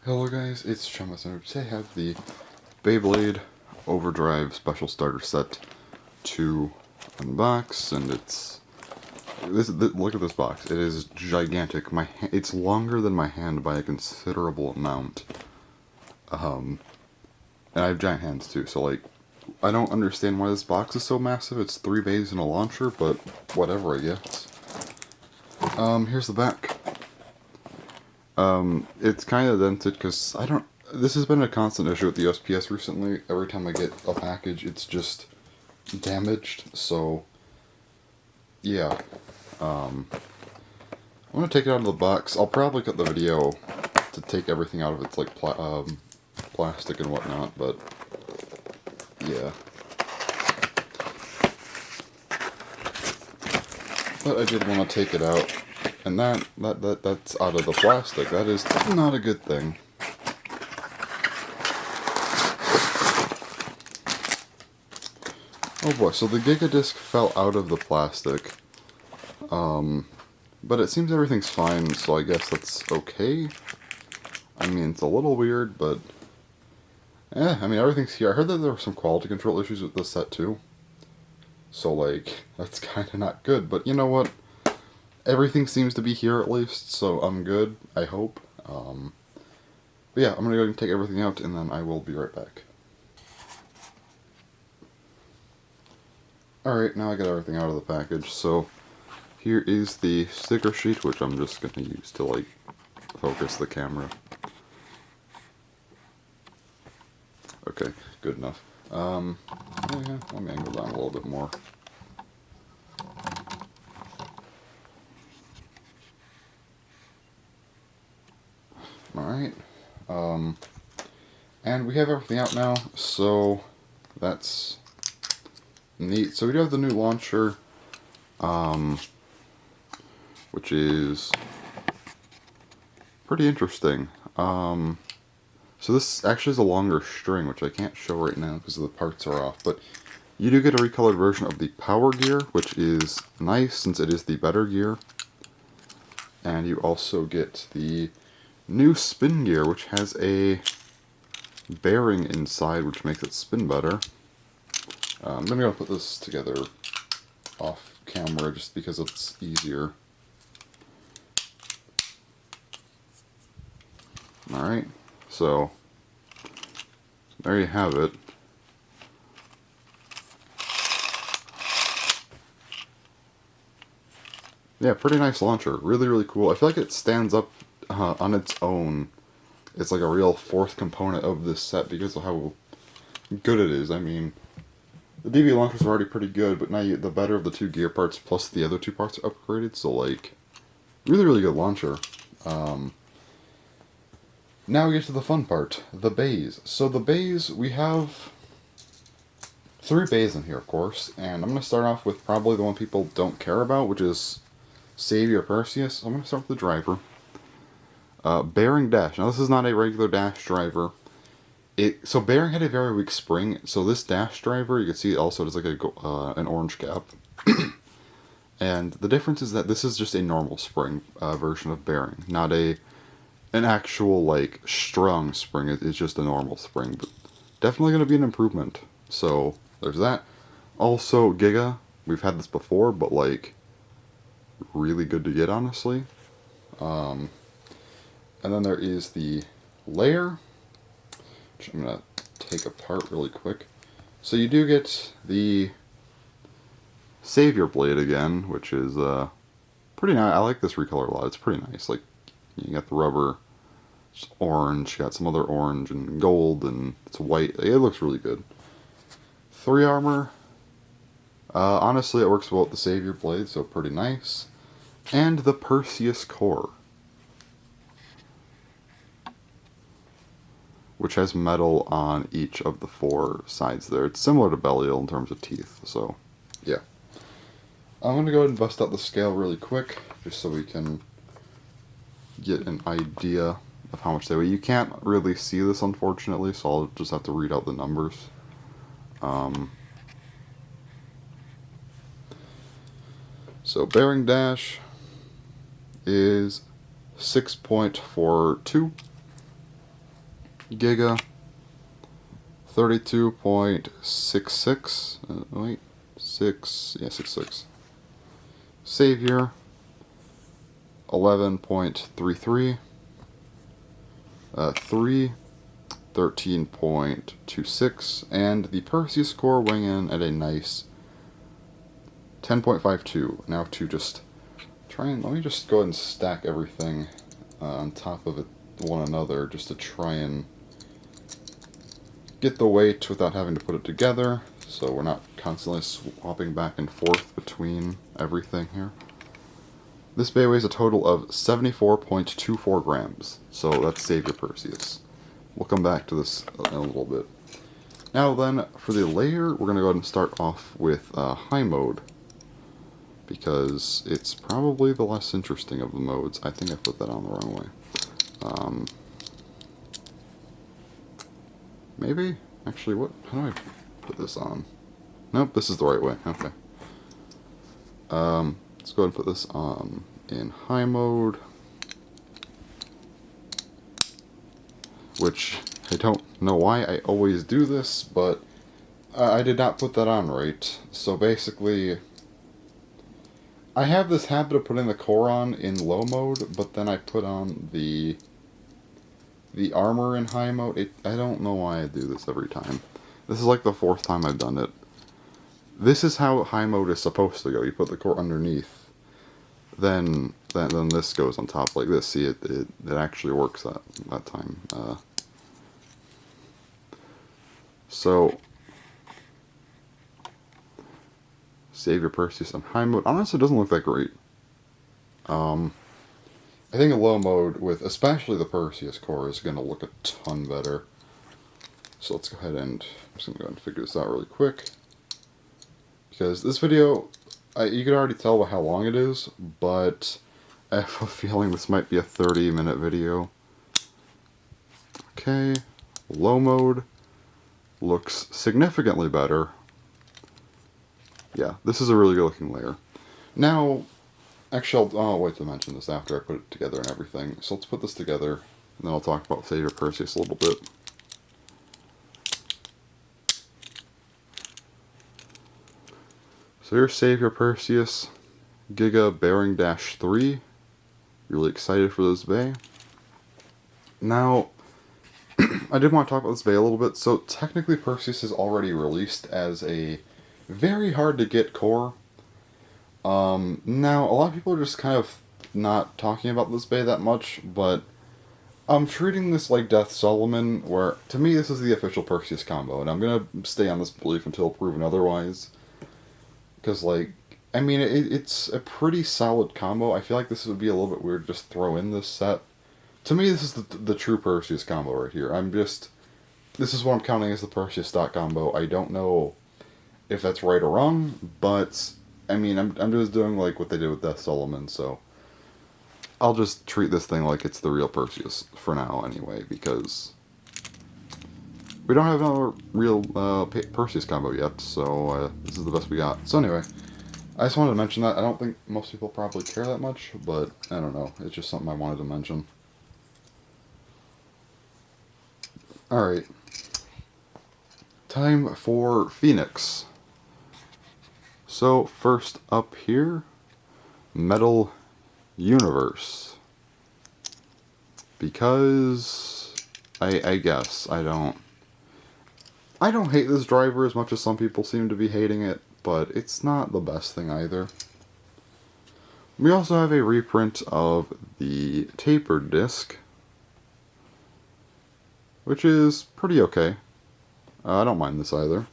Hello guys, it's Chummas, and today I have the Beyblade Overdrive Special Starter Set to unbox, and look at this box. It is gigantic. It's longer than my hand by a considerable amount. And I have giant hands too, so like, I don't understand why this box is so massive. It's 3 bays and a launcher, but whatever, I guess. Here's the back. It's kind of dented because this has been a constant issue with the USPS recently. Every time I get a package, it's just damaged. So, yeah. I'm gonna take it out of the box. I'll probably cut the video to take everything out of its like plastic and whatnot, but yeah. But I did want to take it out. And that's out of the plastic. That is not a good thing. Oh boy, so the Giga Disc fell out of the plastic. But it seems everything's fine, so I guess that's okay. I mean, it's a little weird, but I mean, everything's here. I heard that there were some quality control issues with this set too. So like, that's kind of not good, but you know what? Everything seems to be here at least, so I'm good, I hope. But yeah, I'm gonna go and take everything out, and then I will be right back. Alright, now I got everything out of the package, so here is the sticker sheet, which I'm just gonna use to, like, focus the camera. Okay, good enough. Yeah, let me angle down a little bit more. Alright, and we have everything out now, so that's neat. So we do have the new launcher, which is pretty interesting. So this actually is a longer string, which I can't show right now because the parts are off, but you do get a recolored version of the power gear, which is nice since it is the better gear, and you also get the new spin gear, which has a bearing inside, which makes it spin better. I'm going to go put this together off camera just because it's easier. Alright, so there you have it. Yeah, pretty nice launcher. Really, really cool. I feel like it stands up on its own. It's like a real fourth component of this set because of how good it is. I mean, the DV launchers are already pretty good, but now the better of the 2 gear parts plus the other 2 parts are upgraded, so like, really, really good launcher. Now we get to the fun part, the bays. So the bays, we have 3 bays in here, of course, and I'm going to start off with probably the one people don't care about, which is Savior Perseus. I'm going to start with the driver. Bearing dash. Now this is not a regular dash driver. So bearing had a very weak spring. So this dash driver, you can see it also has like an orange cap. And the difference is that this is just a normal spring version of bearing, not an actual like strong spring. It's just a normal spring, but definitely going to be an improvement. So there's that. Also Giga. We've had this before, but like really good to get, honestly. And then there is the layer, which I'm going to take apart really quick. So you do get the Savior blade again, which is pretty nice. I like this recolor a lot. It's pretty nice. Like, you got the rubber, it's orange, you got some other orange and gold, and it's white. It looks really good. 3 armor. Honestly, it works well with the Savior blade, so pretty nice. And the Perseus Core, which has metal on each of the 4 sides there. It's similar to Belial in terms of teeth, so yeah. I'm going to go ahead and bust out the scale really quick, just so we can get an idea of how much they weigh. You can't really see this, unfortunately, so I'll just have to read out the numbers. So bearing dash is 6.42. Giga, 32.66, wait, 66. Savior, 11.33. 3, 13.26, and the Perseus Core weighing in at a nice 10.52. Now to just let me just go ahead and stack everything on top of it, one another, just to try and get the weight without having to put it together, so we're not constantly swapping back and forth between everything here. This bay weighs a total of 74.24 grams, so that's Savior Perseus. We'll come back to this in a little bit. Now then, for the layer, we're going to go ahead and start off with high mode, because it's probably the less interesting of the modes. I think I put that on the wrong way. Maybe? Actually, how do I put this on? Nope, this is the right way. Okay. Let's go ahead and put this on in high mode, which I don't know why I always do this, but I did not put that on right. So basically, I have this habit of putting the core on in low mode, but then I put on the armor in high mode. I don't know why I do this every time. This is like the 4th time I've done it. This is how high mode is supposed to go. You put the core underneath, then this goes on top like this. See, it actually works that time. So, Savior Perseus on high mode. Honestly, it doesn't look that great. I think a low mode with especially the Perseus Core is going to look a ton better. So let's go ahead and I'm just going to go ahead and figure this out really quick. Because this video, you can already tell by how long it is, but I have a feeling this might be a 30-minute video. Okay, low mode looks significantly better. Yeah, this is a really good looking layer. Now, actually, I'll wait to mention this after I put it together and everything. So let's put this together, and then I'll talk about Savior Perseus a little bit. So here's Savior Perseus, Giga Bearing Dash 3. Really excited for this bay. Now, I did want to talk about this bay a little bit. So technically Perseus is already released as a very hard to get core. Now, a lot of people are just kind of not talking about this bay that much, but I'm treating this like Death Solomon, where, to me, this is the official Perseus combo, and I'm gonna stay on this belief until proven otherwise. Because, like, I mean, it's a pretty solid combo. I feel like this would be a little bit weird to just throw in this set. To me, this is the true Perseus combo right here. This is what I'm counting as the Perseus stock combo. I don't know if that's right or wrong, but, I mean, I'm just doing, like, what they did with Death Solomon, so I'll just treat this thing like it's the real Perseus for now, anyway, because we don't have another real Perseus combo yet, so this is the best we got. So anyway, I just wanted to mention that. I don't think most people probably care that much, but I don't know. It's just something I wanted to mention. Alright. Time for Phoenix. So, first up here, Metal Universe. Because I guess I don't hate this driver as much as some people seem to be hating it, but it's not the best thing either. We also have a reprint of the tapered disc, which is pretty okay. I don't mind this either.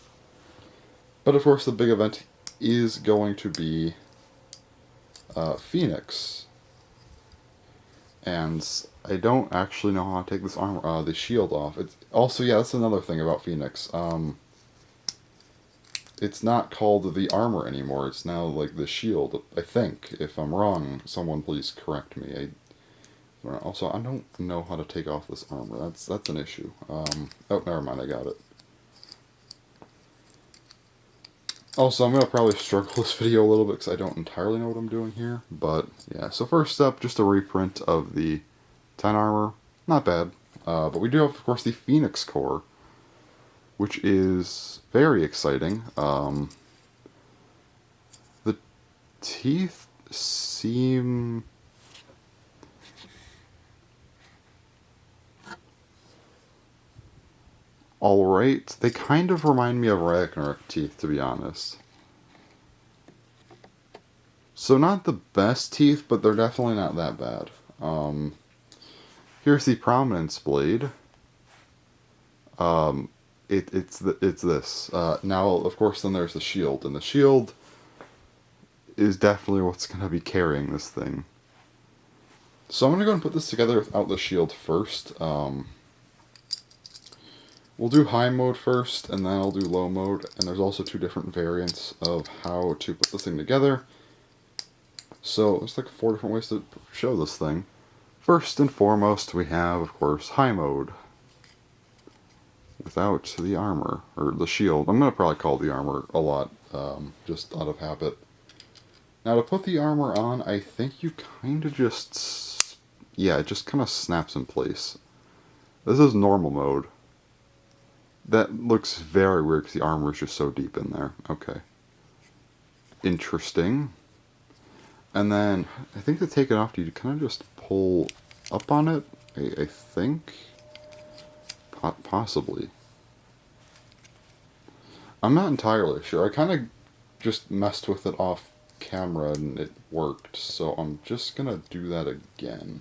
But of course the big event is going to be Phoenix. And I don't actually know how to take this armor, the shield off. It's also, yeah, that's another thing about Phoenix. It's not called the armor anymore. It's now like the shield, I think. If I'm wrong, someone please correct me. Also, I don't know how to take off this armor. That's an issue. Oh, never mind, I got it. Also, I'm going to probably struggle this video a little bit because I don't entirely know what I'm doing here. But, yeah, so first up, just a reprint of the 10 armor. Not bad. But we do have, of course, the Phoenix Core, which is very exciting. The teeth seem... alright. They kind of remind me of Ragnarok teeth, to be honest. So not the best teeth, but they're definitely not that bad. Here's the Prominence Blade. It's this. Now, of course, then there's the shield, and the shield is definitely what's going to be carrying this thing. So I'm going to go and put this together without the shield first. We'll do high mode first, and then I'll do low mode, and there's also two different variants of how to put this thing together. So there's like 4 different ways to show this thing. First and foremost, we have, of course, high mode. Without the armor, or the shield. I'm going to probably call it the armor a lot, just out of habit. Now to put the armor on, I think you kind of just... yeah, it just kind of snaps in place. This is normal mode. That looks very weird because the armor is just so deep in there. Okay. Interesting. And then, I think to take it off, you kind of just pull up on it, I think. Possibly. I'm not entirely sure. I kind of just messed with it off camera and it worked, so I'm just gonna do that again.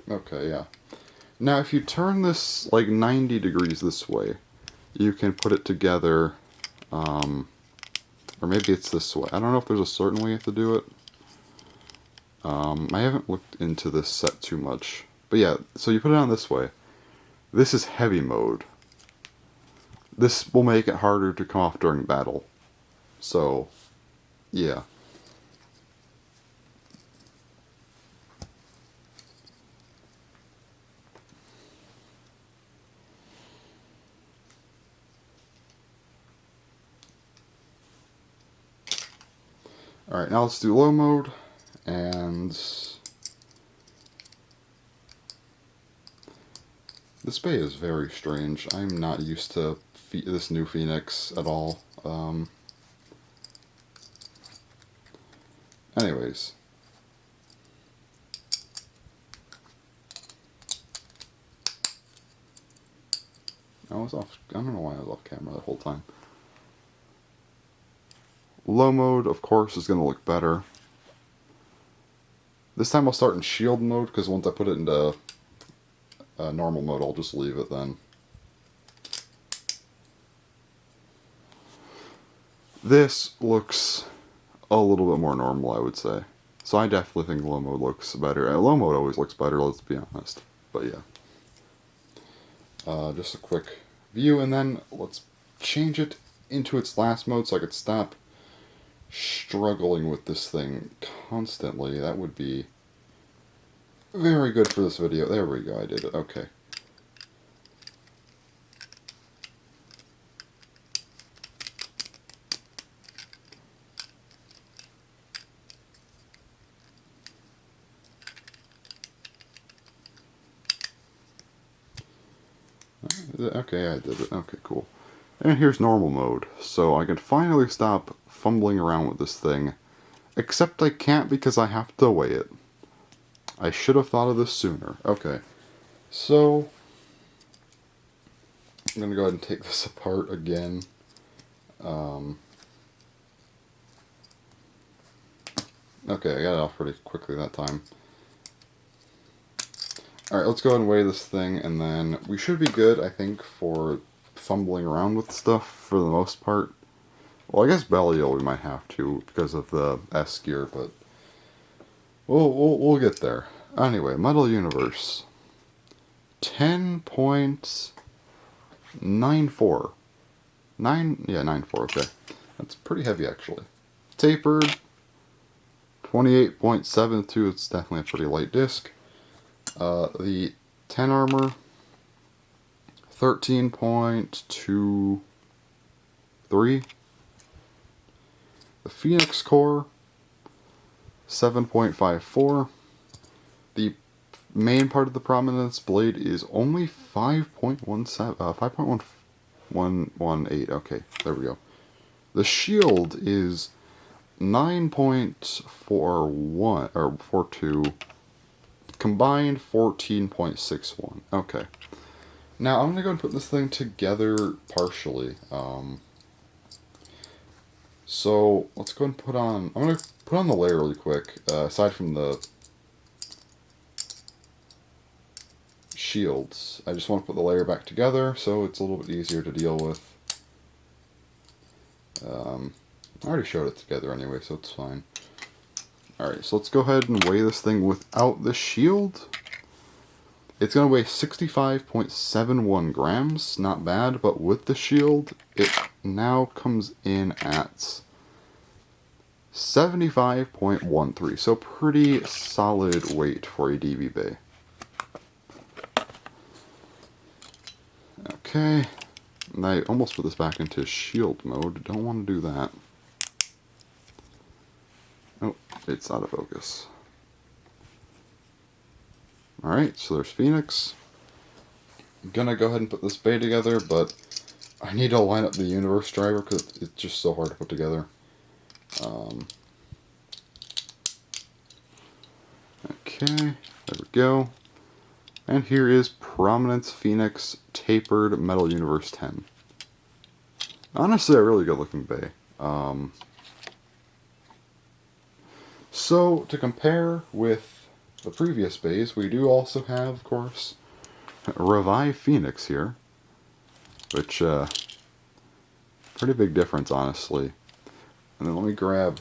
Okay, yeah. Now, if you turn this like 90 degrees this way, you can put it together, or maybe it's this way. I don't know if there's a certain way you have to do it. I haven't looked into this set too much. But yeah, so you put it on this way. This is heavy mode. This will make it harder to come off during battle. So, yeah. Alright, now let's do low mode, and... this bay is very strange. I'm not used to this new Phoenix at all. Anyways. I was off... I don't know why I was off camera the whole time. Low mode, of course, is going to look better. This time I'll start in shield mode, because once I put it into normal mode, I'll just leave it then. This looks a little bit more normal, I would say. So I definitely think low mode looks better. Low mode always looks better, let's be honest. But yeah. Just a quick view, and then let's change it into its last mode so I could stop struggling with this thing constantly. That would be very good for this video. There we go, I did it. Okay. Okay, I did it. Okay, cool. And here's normal mode, so I can finally stop fumbling around with this thing. Except I can't because I have to weigh it. I should have thought of this sooner. Okay, so I'm going to go ahead and take this apart again. Okay, I got it off pretty quickly that time. Alright, let's go ahead and weigh this thing, and then we should be good, I think, for fumbling around with stuff for the most part. Well, I guess Belial we might have to because of the S gear, but we'll get there. Anyway, Metal Universe. 10.94. 9.4, okay. That's pretty heavy, actually. Tapered. 28.72, it's definitely a pretty light disc. The 10 armor, 13.23. The Phoenix Core, 7.54. The main part of the prominence blade is only 5.17, 5.118. Okay, there we go. The shield is 9.41 or 42. Combined 14.61. Okay. Now I'm gonna go and put this thing together partially. So let's go and put on. I'm gonna put on the layer really quick. Aside from the shields, I just want to put the layer back together so it's a little bit easier to deal with. I already showed it together anyway, so it's fine. Alright, so let's go ahead and weigh this thing without the shield. It's going to weigh 65.71 grams, not bad, but with the shield, it now comes in at 75.13, so pretty solid weight for a DB Bay. Okay, and I almost put this back into shield mode, don't want to do that. Oh, it's out of focus. Alright, so there's Phoenix. I'm gonna go ahead and put this bay together, but I need to line up the universe driver because it's just so hard to put together. Okay, there we go. And here is Prominence Phoenix Tapered Metal Universe 10. Honestly, a really good looking bay. So, to compare with the previous bays, we do also have, of course, Revive Phoenix here. Which, pretty big difference, honestly. And then let me grab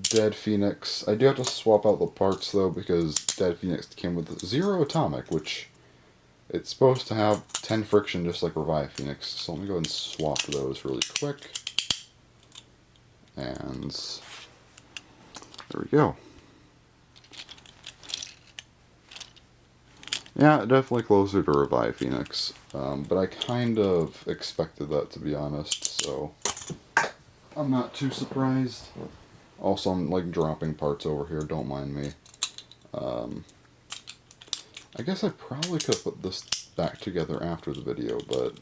Dead Phoenix. I do have to swap out the parts, though, because Dead Phoenix came with 0 atomic, which it's supposed to have 10 friction, just like Revive Phoenix. So let me go ahead and swap those really quick. And there we go. Yeah, definitely closer to Revive Phoenix. But I kind of expected that, to be honest, so I'm not too surprised. Also, I'm like dropping parts over here, don't mind me. I guess I probably could have put this back together after the video, but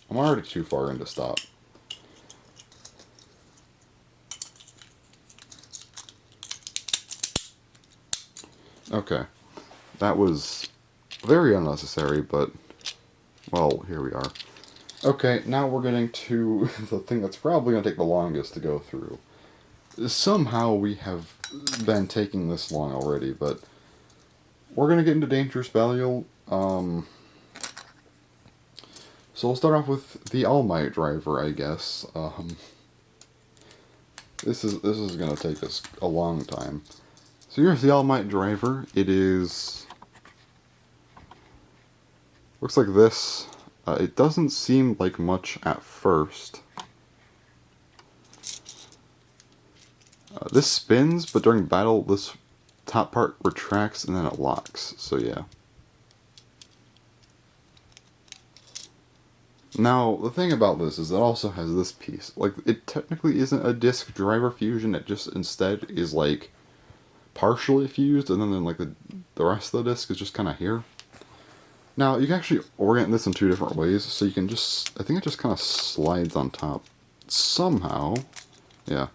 I'm already too far in to stop. Okay, that was very unnecessary, but, well, here we are. Okay, now we're getting to the thing that's probably going to take the longest to go through. Somehow we have been taking this long already, but we're going to get into Dangerous Belial. So we'll start off with the All Might driver, I guess. This is going to take us a long time. So here's the All Might driver. It is... looks like this. It doesn't seem like much at first. This spins, but during battle, this top part retracts and then it locks. So yeah. Now, the thing about this is it also has this piece. Like, it technically isn't a disc driver fusion, it just instead is like partially fused, and then like the rest of the disc is just kind of here. Now, you can actually orient this in 2 different ways, so you can just, I think it just kind of slides on top somehow. Yeah.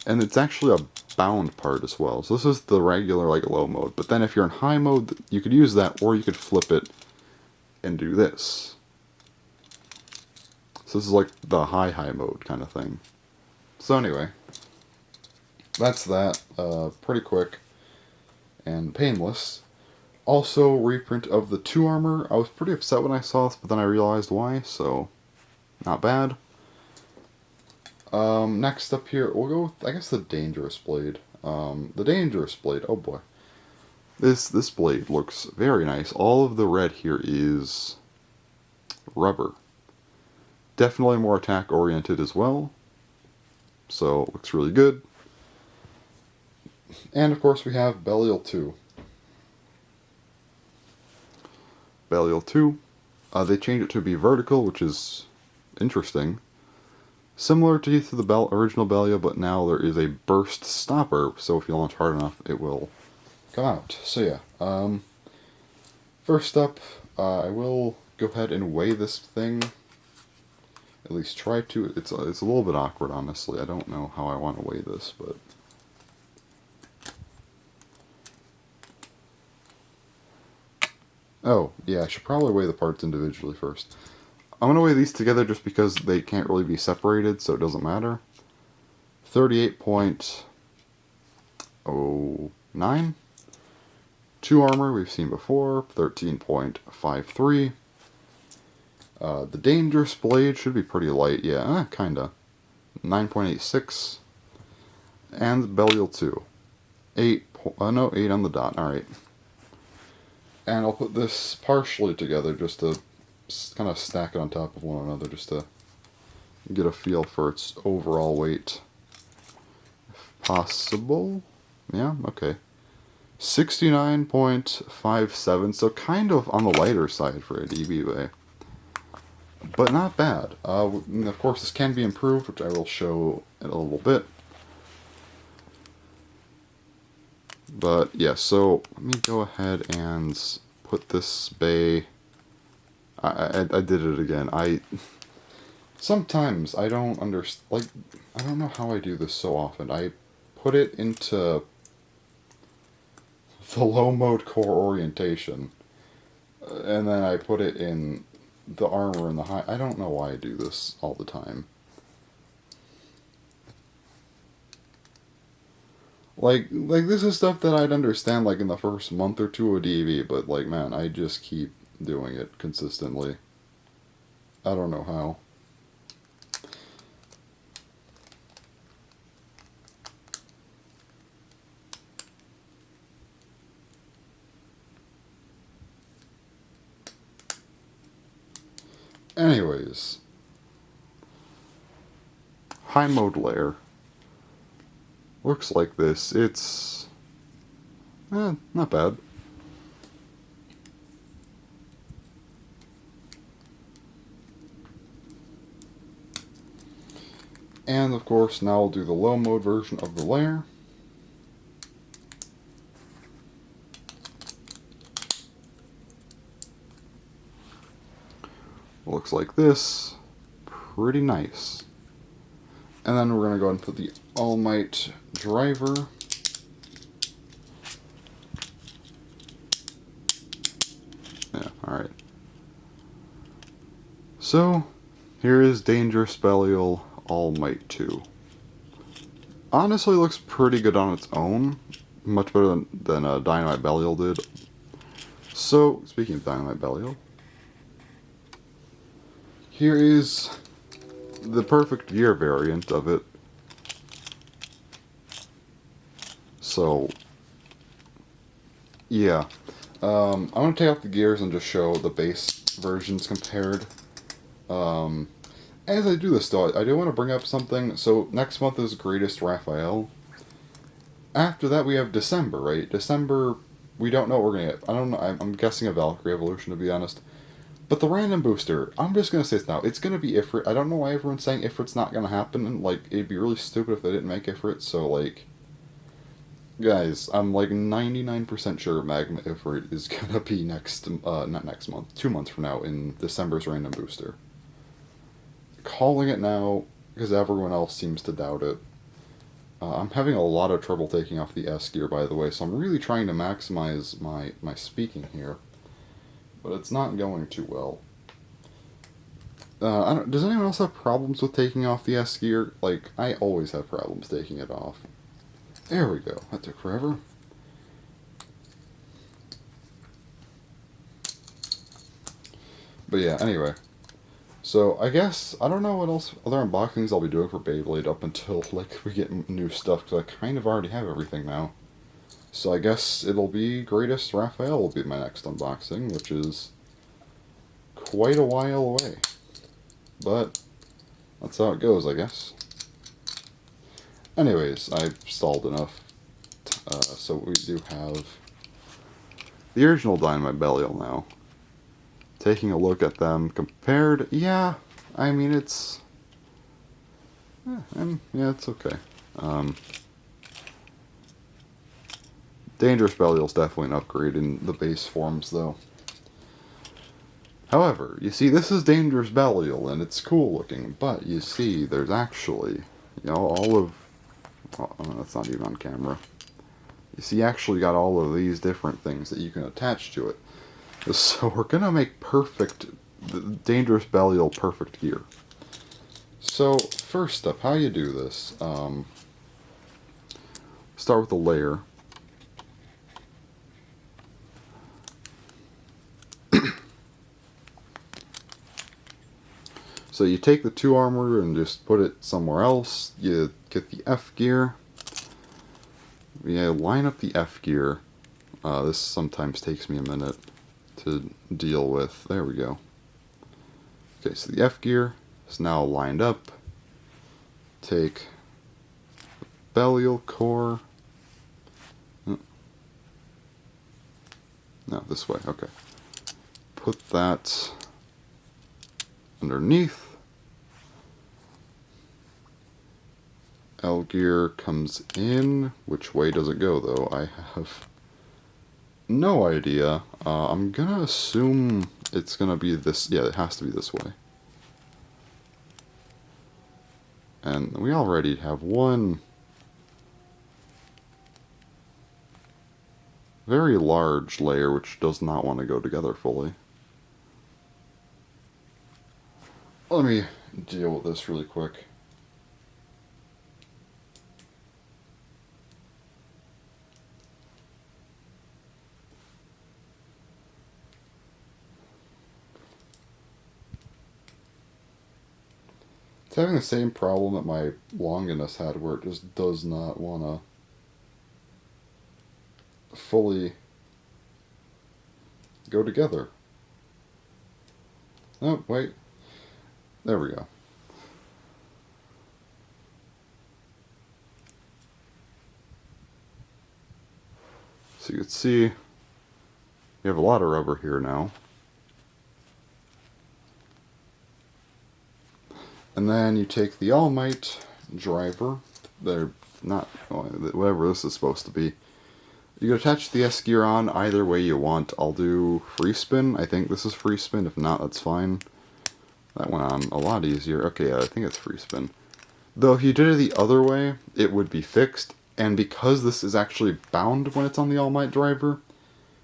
And it's actually a bound part as well. So this is the regular, like, low mode. But then if you're in high mode, you could use that, or you could flip it and do this. So this is like the high mode kind of thing. So anyway, that's that. Pretty quick and painless. Also, reprint of the 2 armor. I was pretty upset when I saw this, but then I realized why, so not bad. Next up here, we'll go with, I guess, the Dangerous Blade. The Dangerous Blade, oh boy. This blade looks very nice. All of the red here is rubber. Definitely more attack oriented as well. So, looks really good. And of course we have Belial 2. Belial 2. They changed it to be vertical, which is interesting. Similar to the original Belial, but now there is a burst stopper, so if you launch hard enough, it will come out. So yeah, first up, I will go ahead and weigh this thing. At least try to. It's a little bit awkward, honestly. I don't know how I want to weigh this, but... Oh, yeah, I should probably weigh the parts individually first. I'm going to weigh these together just because they can't really be separated, so it doesn't matter. 38.09. 2 armor, we've seen before. 13.53. The Dangerous Blade should be pretty light. Yeah, kinda. 9.86. And Belial 2. 8. No, 8 on the dot. Alright. And I'll put this partially together just to kind of stack it on top of one another just to get a feel for its overall weight. If possible. Yeah, okay. 69.57, so kind of on the lighter side for a DB, but not bad. Of course, this can be improved, which I will show in a little bit. But yeah, so let me go ahead and put this bay. I did it again. Sometimes I don't understand. Like, I don't know how I do this so often. I put it into the low mode core orientation, and then I put it in the armor and the high. I don't know why I do this all the time. Like this is stuff that I'd understand like in the first month or two of DV, but like, man, I just keep doing it consistently. I don't know how. Anyways, high mode layer looks like this. It's not bad. And of course, now I'll do the low mode version of the layer. Looks like this. Pretty nice. And then we're going to go ahead and put the All Might driver. Yeah, alright. So, here is Dangerous Belial All Might 2. Honestly, looks pretty good on its own. Much better than Dynamite Belial did. So, speaking of Dynamite Belial, here is the perfect gear variant of it. So, yeah. I'm going to take off the gears and just show the base versions compared. As I do this, though, I do want to bring up something. So, next month is Greatest Raphael. After that, we have December, right? December, we don't know what we're going to get. I don't know. I'm guessing a Valkyrie Evolution, to be honest. But the random booster, I'm just going to say this now. It's going to be Ifrit. I don't know why everyone's saying Ifrit's not going to happen. And, like, it'd be really stupid if they didn't make Ifrit. So, like, guys, I'm, like, 99% sure Magma Ifrit is going to be not next month, 2 months from now in December's random booster. Calling it now because everyone else seems to doubt it. I'm having a lot of trouble taking off the S gear, by the way, so I'm really trying to maximize my speaking here. But it's not going too well. Does anyone else have problems with taking off the S gear? Like, I always have problems taking it off. There we go. That took forever. But yeah, anyway. So, I guess, I don't know what else, other unboxings I'll be doing for Beyblade up until, like, we get new stuff, because I kind of already have everything now. So I guess it'll be Greatest Raphael will be my next unboxing, which is quite a while away. But that's how it goes, I guess. Anyways, I've stalled enough. So we do have the original Dynamite Belial now. Taking a look at them compared, yeah, I mean it's... yeah, it's okay. Dangerous Belial's definitely an upgrade in the base forms, though. However, you see, this is Dangerous Belial, and it's cool looking, but you see, there's actually, you know, all of... Oh, that's not even on camera. You see, you actually got all of these different things that you can attach to it. So we're going to make Dangerous Belial perfect gear. So, first up, how you do this, start with a layer. So you take the 2 armor and just put it somewhere else. You get the F gear. You line up the F gear. This sometimes takes me a minute to deal with. There we go. Okay, so the F gear is now lined up. Take Perseus Core. No, this way. Okay. Put that underneath. L gear comes in. Which way does it go, though? I have no idea. I'm gonna assume it's gonna be this. Yeah, it has to be this way. And we already have one very large layer which does not want to go together fully. Let me deal with this really quick. It's having the same problem that my Longinus had, where it just does not want to fully go together. Oh, wait. There we go. So you can see you have a lot of rubber here now. And then you take the All Might driver. They're not, whatever this is supposed to be. You can attach the S gear on either way you want. I'll do free spin. I think this is free spin. If not, that's fine. That went on a lot easier. Okay, yeah, I think it's free spin. Though if you did it the other way, it would be fixed. And because this is actually bound when it's on the All Might driver,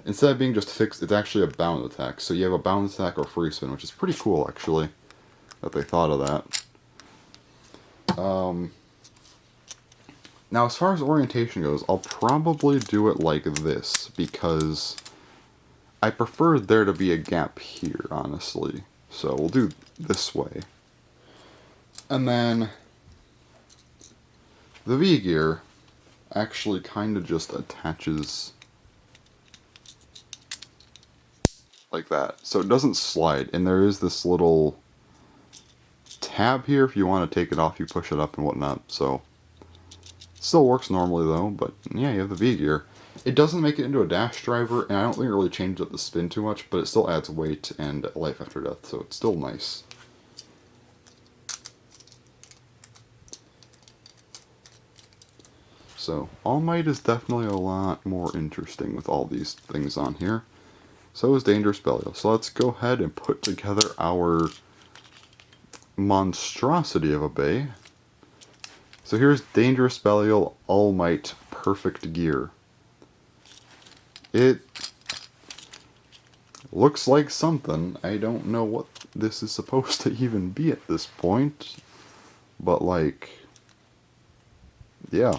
instead of being just fixed, it's actually a bound attack. So you have a bound attack or free spin, which is pretty cool, actually, that they thought of that. Now, as far as orientation goes, I'll probably do it like this, because I prefer there to be a gap here, honestly. So we'll do this way. And then the V gear actually kind of just attaches like that. So it doesn't slide, and there is this little tab here. If you want to take it off, you push it up and whatnot. So it still works normally though, but yeah, you have the V gear. It doesn't make it into a dash driver, and I don't think it really changes up the spin too much, but it still adds weight and life after death, so it's still nice. So, All Might is definitely a lot more interesting with all these things on here. So is Dangerous Belial. So let's go ahead and put together our monstrosity of a bay. So here's Dangerous Belial All Might Perfect Gear. It looks like something. I don't know what this is supposed to even be at this point. But, like, yeah.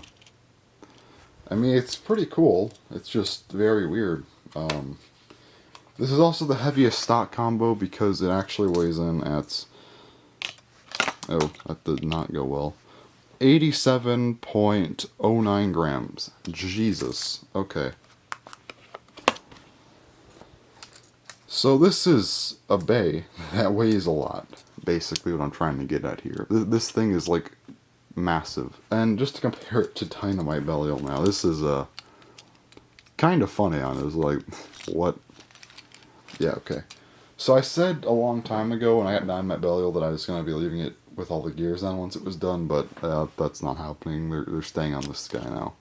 I mean, it's pretty cool. It's just very weird. This is also the heaviest stock combo because it actually weighs in at... Oh, that did not go well. 87.09 grams. Jesus. Okay. So this is a bay that weighs a lot. Basically what I'm trying to get at here. This thing is like massive. And just to compare it to Dynamite Belial now, this is kind of funny on it. It's like, what? Yeah, okay. So I said a long time ago when I got Dynamite Belial that I was going to be leaving it with all the gears on once it was done, but that's not happening. They're staying on this guy now.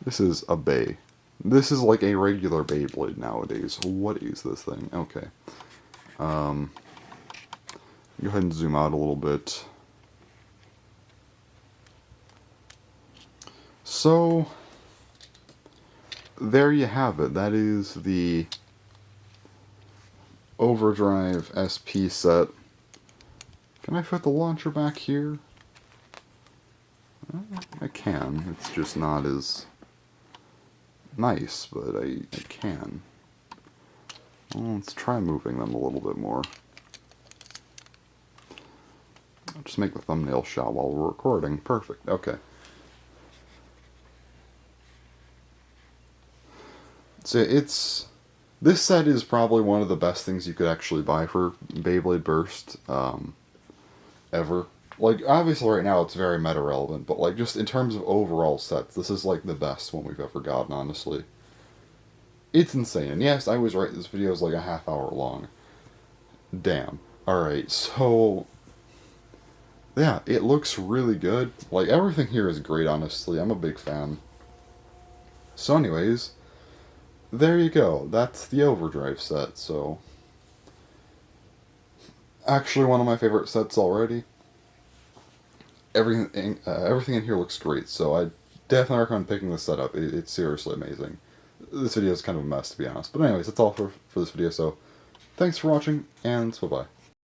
This is a bay. This is like a regular Beyblade nowadays. What is this thing? Okay. Go ahead and zoom out a little bit. So, there you have it. That is the Overdrive SP set. Can I fit the launcher back here? I can. It's just not as nice, but I can. Well, let's try moving them a little bit more. I'll just make the thumbnail shot while we're recording. Perfect. Okay. So this set is probably one of the best things you could actually buy for Beyblade Burst ever. Like, obviously right now it's very meta relevant, but like just in terms of overall sets, this is like the best one we've ever gotten, honestly. It's insane. And yes, I was right, this video is like a half hour long. Damn. Alright, so yeah, it looks really good. Like, everything here is great, honestly. I'm a big fan. So anyways, there you go. That's the Overdrive set, so actually one of my favorite sets already. Everything in here looks great, so I definitely recommend picking this set up. It's seriously amazing. This video is kind of a mess, to be honest. But anyways, that's all for this video, so thanks for watching, and bye-bye.